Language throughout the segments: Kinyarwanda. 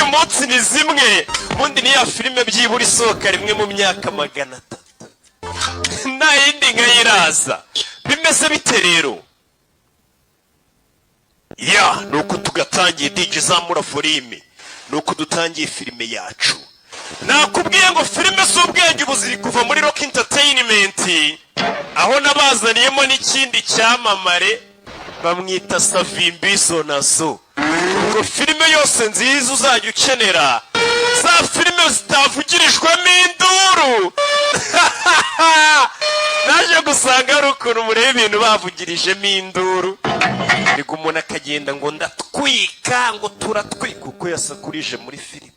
munsi ni zimwe, ubundi ni ya filime byibura isohoka rimwe mu myaka 300 nta yindi nkayiraza. Bimeze bite rero? Ya nuko tugatangiye DJ zamura volume, nuko dutangiye filime yacu. Nakubwiye ngo filime z'ubwenge ubu ziri kuva muri Rock Entertainment, aho nabazaniyemo n'ikindi cyamamare bamwita Savimbiso nazo. Ngo filime yose nziza uzajya ukenera, za filime zitavugirijwemo induru. Naje gusanga ari ukuntu mureba ibintu bavugirijemo induru, ariko umuntu akagenda ngo ndatwika, ngo turatwika, uko yasakurije muri filime.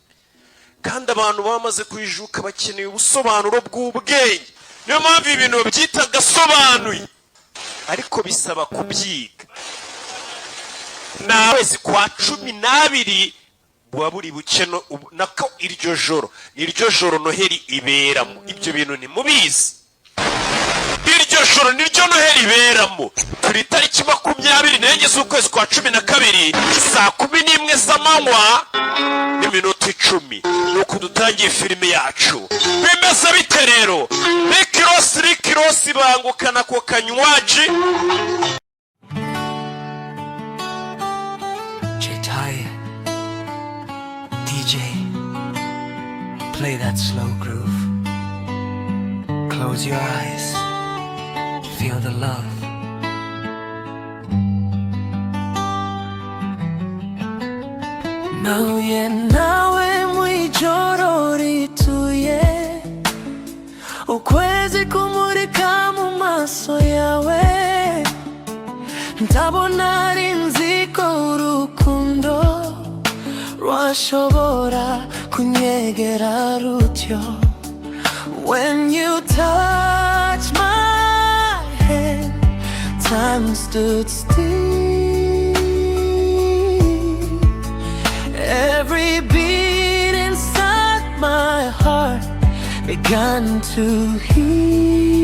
Kandi abantu bamaze kuyijuka bakeneye ubusobanuro bw'ubwenge, niyo mpamvu ibintu byita gasobanuye, ariko bisaba kubyiga. Nawezi kwa 12 buba buri bukeno nako iryo joro Noheli iberamo. Ibyo bintu ni mubizi, iryo joro niryo Noheli iberamo. Turi tariki 24 z'ukwezi kwa 12 saa 11 z'amanywa n'iminota 10, nuko dutangiye filime yacu. Bimeze bite rero? Rick Ross bangukana ko kanywaji. DJ, play that slow groove. Close your eyes, feel the love. Nauye nawe mwijoro rituye, ukwezi kumurika mu maso yawe, ndabona ari nziko urukundo rwashobora kunyegera rutyo. When you touch my hand, time stood still. Every beat inside my heart began to heal.